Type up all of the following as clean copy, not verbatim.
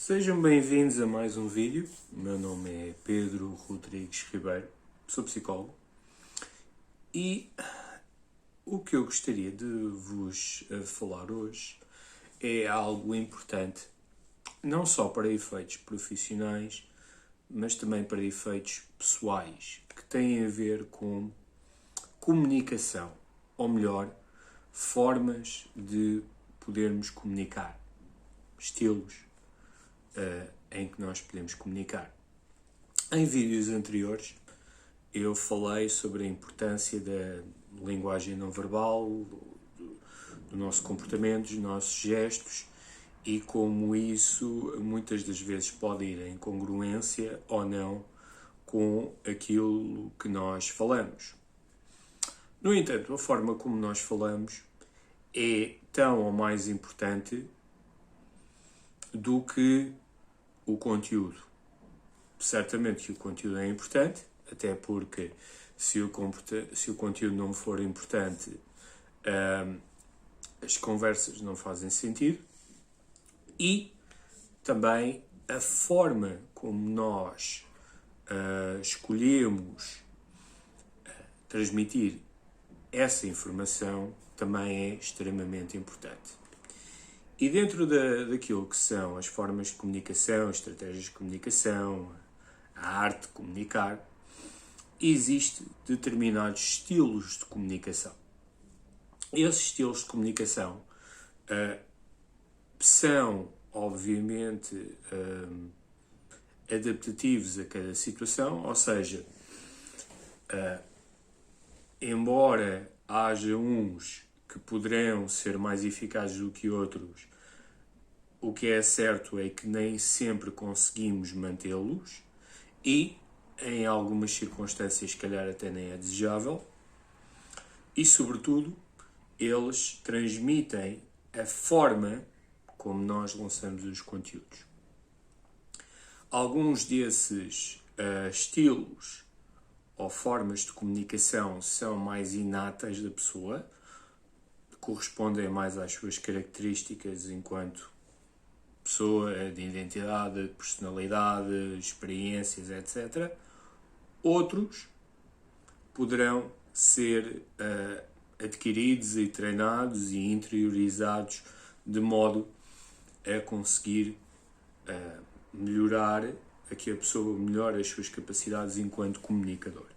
Sejam bem-vindos a mais um vídeo. O meu nome é Pedro Rodrigues Ribeiro, sou psicólogo e o que eu gostaria de vos falar hoje é algo importante, não só para efeitos profissionais, mas também para efeitos pessoais, que têm a ver com comunicação, ou melhor, formas de podermos comunicar, estilos em que nós podemos comunicar. Em vídeos anteriores eu falei sobre a importância da linguagem não verbal, do nosso comportamento, dos nossos gestos e como isso muitas das vezes pode ir em congruência ou não com aquilo que nós falamos. No entanto, a forma como nós falamos é tão ou mais importante do que o conteúdo. Certamente que o conteúdo é importante, até porque se o conteúdo não for importante, as conversas não fazem sentido. E também a forma como nós escolhemos transmitir essa informação também é extremamente importante. E dentro daquilo que são as formas de comunicação, as estratégias de comunicação, a arte de comunicar, existem determinados estilos de comunicação. Esses estilos de comunicação são, obviamente, adaptativos a cada situação, ou seja, embora haja uns que poderão ser mais eficazes do que outros, o que é certo é que nem sempre conseguimos mantê-los e, em algumas circunstâncias, se calhar até nem é desejável. E, sobretudo, eles transmitem a forma como nós lançamos os conteúdos. Alguns desses estilos ou formas de comunicação são mais inatas da pessoa, correspondem mais às suas características enquanto pessoa, de identidade, de personalidade, experiências, etc. Outros poderão ser adquiridos e treinados e interiorizados de modo a conseguir melhorar, a que a pessoa melhore as suas capacidades enquanto comunicador.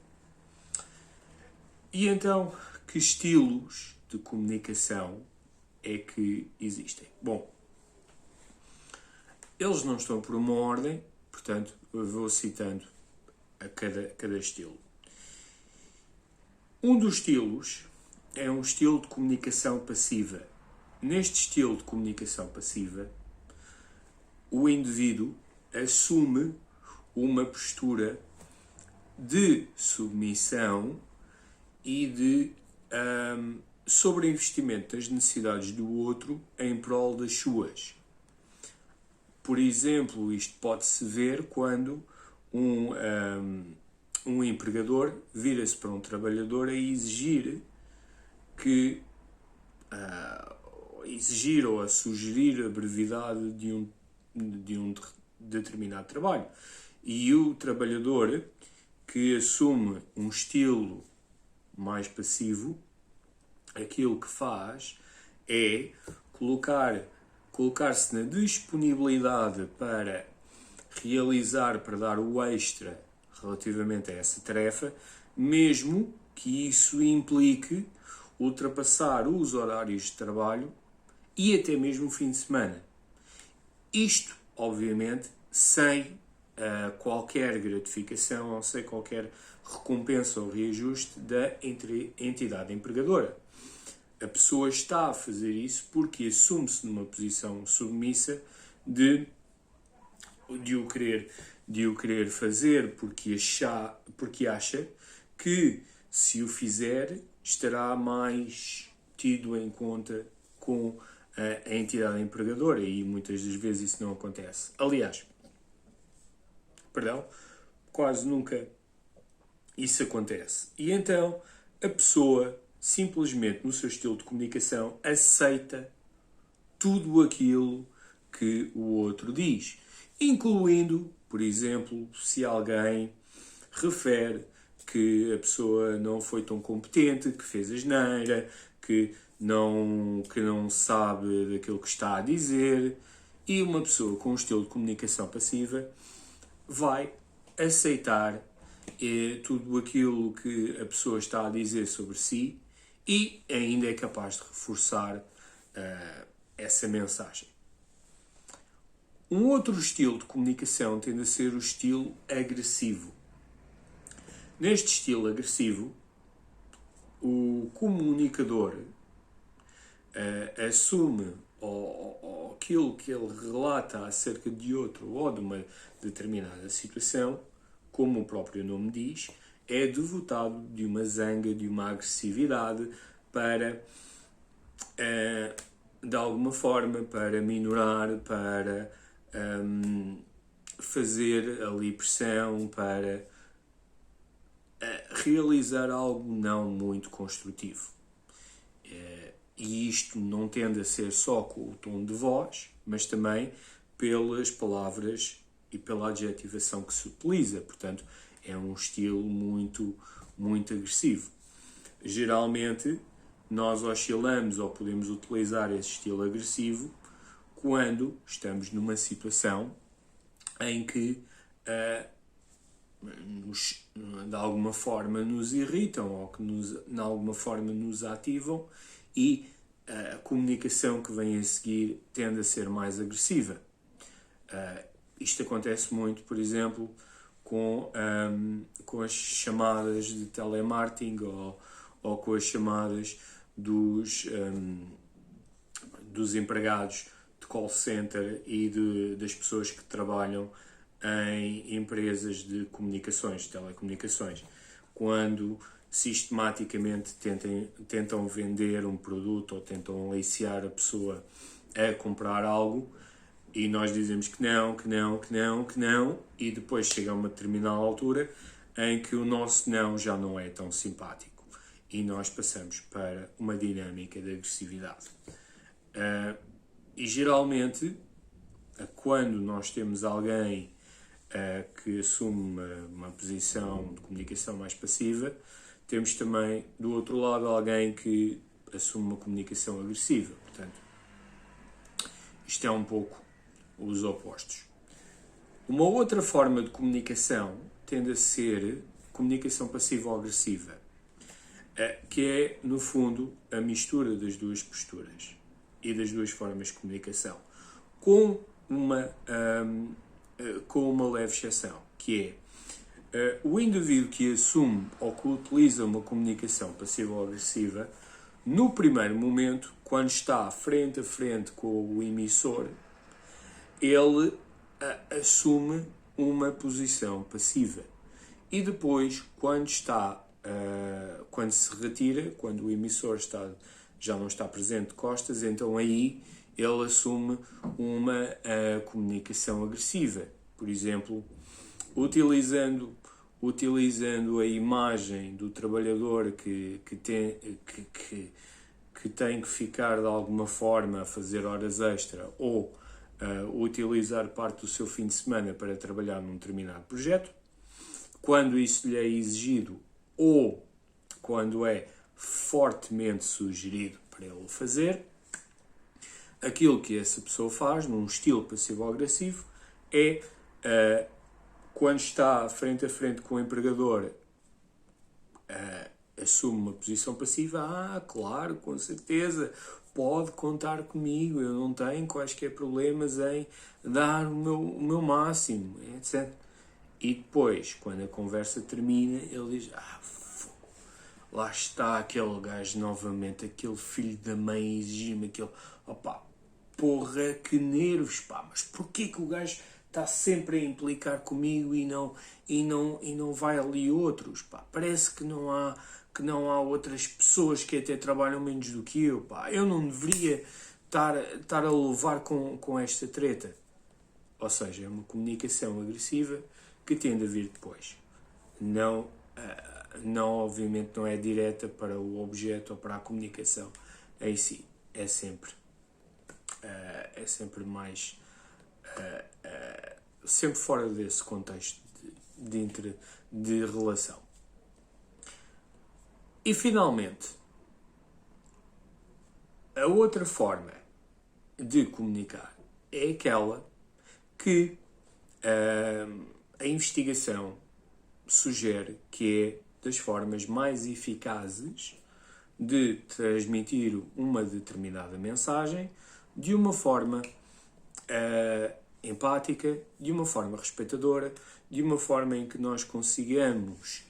E então, que estilos de comunicação é que existem? Bom, eles não estão por uma ordem, portanto, eu vou citando a cada estilo. Um dos estilos é um estilo de comunicação passiva. Neste estilo de comunicação passiva, o indivíduo assume uma postura de submissão e de sobreinvestimento das necessidades do outro em prol das suas. Por exemplo, isto pode-se ver quando um empregador vira-se para um trabalhador a exigir ou a sugerir a brevidade de um determinado trabalho. E o trabalhador que assume um estilo mais passivo, aquilo que faz é colocar-se na disponibilidade para realizar, para dar o extra relativamente a essa tarefa, mesmo que isso implique ultrapassar os horários de trabalho e até mesmo o fim de semana. Isto, obviamente, sem qualquer gratificação ou sem qualquer recompensa ou reajuste da entidade empregadora. A pessoa está a fazer isso porque assume-se numa posição submissa de o querer fazer porque acha que se o fizer estará mais tido em conta com a entidade empregadora e muitas das vezes isso não acontece. Aliás, quase nunca isso acontece. E então a pessoa simplesmente no seu estilo de comunicação aceita tudo aquilo que o outro diz. incluindo, por exemplo, se alguém refere que a pessoa não foi tão competente, que fez asneira, que não sabe daquilo que está a dizer, e uma pessoa com um estilo de comunicação passiva vai aceitar tudo aquilo que a pessoa está a dizer sobre si e ainda é capaz de reforçar essa mensagem. Um outro estilo de comunicação tende a ser o estilo agressivo. Neste estilo agressivo, o comunicador assume ou aquilo que ele relata acerca de outro ou de uma determinada situação, como o próprio nome diz, é devotado de uma zanga, de uma agressividade para, de alguma forma, para minorar, para fazer ali pressão, para realizar algo não muito construtivo. E isto não tende a ser só com o tom de voz, mas também pelas palavras e pela adjetivação que se utiliza. Portanto, é um estilo muito, muito agressivo. Geralmente, nós oscilamos ou podemos utilizar esse estilo agressivo quando estamos numa situação em que de alguma forma nos irritam ou que de alguma forma nos ativam e a comunicação que vem a seguir tende a ser mais agressiva. Isto acontece muito, por exemplo, com as chamadas de telemarketing ou com as chamadas dos empregados de call center e das pessoas que trabalham em empresas de comunicações, de telecomunicações, quando sistematicamente tentam vender um produto ou tentam aliciar a pessoa a comprar algo e nós dizemos que não, e depois chega a uma determinada altura em que o nosso não já não é tão simpático e nós passamos para uma dinâmica de agressividade. E geralmente, quando nós temos alguém que assume uma posição de comunicação mais passiva, temos também, do outro lado, alguém que assume uma comunicação agressiva. Portanto, isto é um pouco os opostos. Uma outra forma de comunicação tende a ser comunicação passiva ou agressiva, que é, no fundo, a mistura das duas posturas e das duas formas de comunicação, com uma leve exceção, que é o indivíduo que assume ou que utiliza uma comunicação passiva ou agressiva, no primeiro momento, quando está frente a frente com o emissor, ele assume uma posição passiva. E depois, quando se retira, quando o emissor já não está presente de costas, então aí ele assume uma comunicação agressiva. Por exemplo, utilizando a imagem do trabalhador que tem que ficar de alguma forma a fazer horas extra ou utilizar parte do seu fim de semana para trabalhar num determinado projeto, quando isso lhe é exigido ou quando é fortemente sugerido para ele fazer, aquilo que essa pessoa faz, num estilo passivo-agressivo, é, quando está frente a frente com o empregador, assume uma posição passiva. Claro, com certeza, pode contar comigo, eu não tenho quaisquer problemas em dar o meu máximo, etc. E depois, quando a conversa termina, ele diz, lá está aquele gajo novamente, aquele filho da mãe exigir-me aquele, porra, que nervos, mas porquê que o gajo está sempre a implicar comigo e não vai ali outros, parece que não há outras pessoas que até trabalham menos do que eu não deveria estar a levar com esta treta. Ou seja, é uma comunicação agressiva que tende a vir depois. Não, obviamente, não é direta para o objeto ou para a comunicação em si. É sempre mais sempre fora desse contexto de relação. E finalmente, a outra forma de comunicar é aquela que a investigação sugere que é das formas mais eficazes de transmitir uma determinada mensagem de uma forma empática, de uma forma respeitadora, de uma forma em que nós consigamos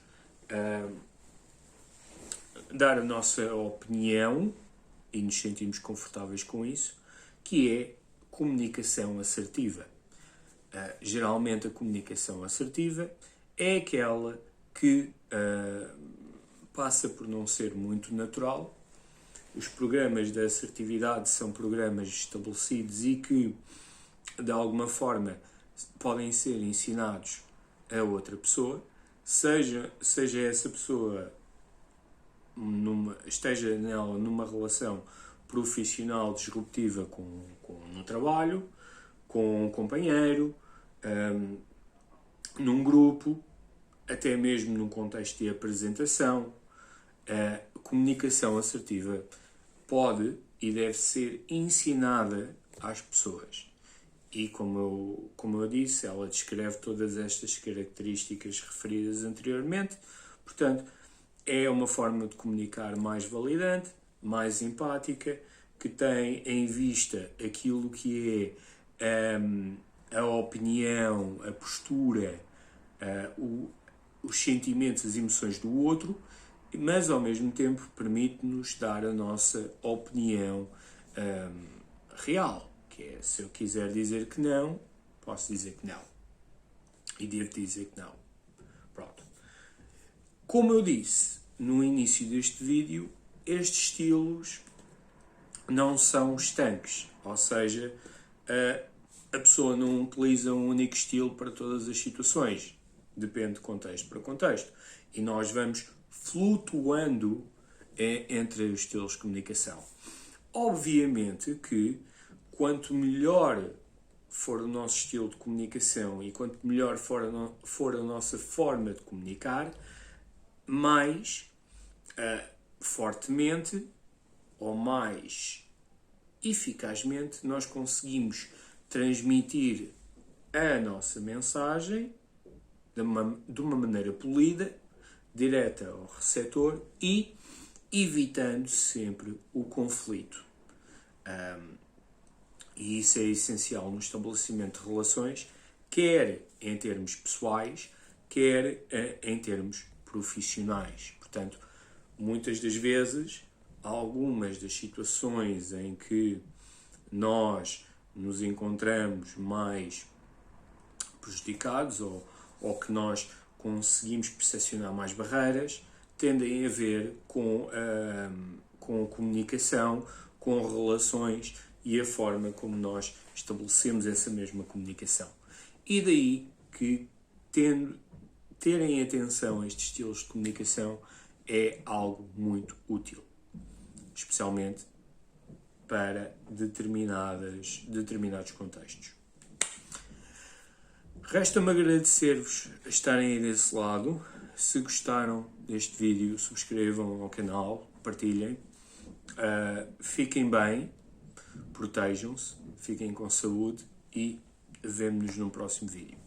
dar a nossa opinião e nos sentimos confortáveis com isso, que é comunicação assertiva. Geralmente a comunicação assertiva é aquela que passa por não ser muito natural. Os programas de assertividade são programas estabelecidos e que, de alguma forma, podem ser ensinados a outra pessoa, seja essa pessoa esteja nela numa relação profissional disruptiva no trabalho, com um companheiro, num grupo, até mesmo num contexto de apresentação. A comunicação assertiva pode e deve ser ensinada às pessoas. E como eu disse, ela descreve todas estas características referidas anteriormente. Portanto, é uma forma de comunicar mais validante, mais empática, que tem em vista aquilo que é a opinião, a postura, os sentimentos, as emoções do outro, mas ao mesmo tempo permite-nos dar a nossa opinião real, que é, se eu quiser dizer que não, posso dizer que não. E devo dizer que não. Pronto. Como eu disse no início deste vídeo, estes estilos não são estanques, ou seja, a pessoa não utiliza um único estilo para todas as situações, depende de contexto para contexto, e nós vamos flutuando entre os estilos de comunicação. Obviamente que quanto melhor for o nosso estilo de comunicação e quanto melhor for a nossa forma de comunicar, mais fortemente ou mais eficazmente nós conseguimos transmitir a nossa mensagem de uma maneira polida, direta ao receptor e evitando sempre o conflito. E isso é essencial no estabelecimento de relações, quer em termos pessoais, quer em termos profissionais. Portanto, muitas das vezes, algumas das situações em que nós nos encontramos mais prejudicados ou que nós conseguimos percepcionar mais barreiras, tendem a ver com a comunicação, com relações e a forma como nós estabelecemos essa mesma comunicação. E daí que terem atenção a estes estilos de comunicação é algo muito útil, especialmente para determinados contextos. Resta-me agradecer-vos a estarem aí desse lado. Se gostaram deste vídeo, subscrevam ao canal, partilhem. Fiquem bem, protejam-se, fiquem com saúde e vemo-nos no próximo vídeo.